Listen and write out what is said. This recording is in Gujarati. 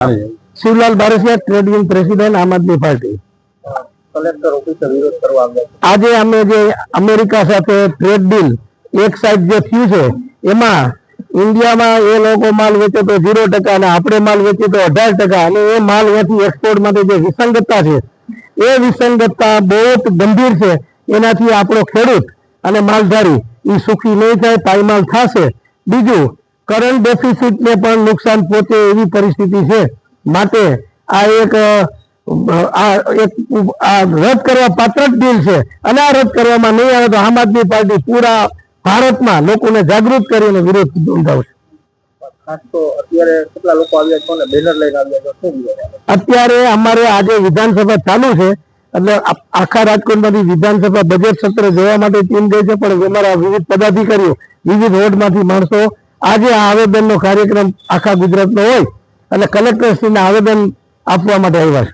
Shivlal Barasiya, trade union president, આમ આદમી પાર્ટી। કલેક્ટર ઓફિસે વિરોધ કરવા આવ્યા આજે અમે જે અમેરિકા સાથે ટ્રેડ ડીલ એક સાઈડ જે થયું છે એમાં ઇન્ડિયામાં એ લોકો માલ વેચે તો 0% અને આપણે માલ વેચીએ તો 18% અને એ માલ અહીંયાથી એક્સપોર્ટ માટે જે વિસંગતતા છે એ વિસંગતતા બહુ ગંભીર છે। એનાથી આપણો ખેડૂત અને માલધારી એ સુખી નહીં થાય, પાયમાલ થશે। બીજું, કરંટ ડેફિસિટને પણ નુકસાન પહોંચે એવી પરિસ્થિતિ છે। માટે આ એક રદ કરવા પાત્ર ડીલ છે અને આ રદ કરવામાં નહીં આવે તો આમ આદમી પાર્ટી પૂરા ભારતમાં લોકોને જાગૃત કરીને વિરોધ નોંધાવશે। ખાસ તો અત્યારે કેટલા લોકો આવ્યા છે અને બેનર લઈને આવ્યા છે, શું અત્યારે અમારે આજે વિધાનસભા ચાલુ છે એટલે આખા રાજકોટમાંથી વિધાનસભા બજેટ સત્ર જોવા માટે ટીમ ગઈ છે, પણ અમારા વિવિધ પદાધિકારીઓ વિવિધ વોર્ડમાંથી માણસો આજે આ આવેદનનો કાર્યક્રમ આખા ગુજરાતનો હોય એટલે કલેક્ટરશ્રીને આવેદન આપવા માટે આવ્યા છે।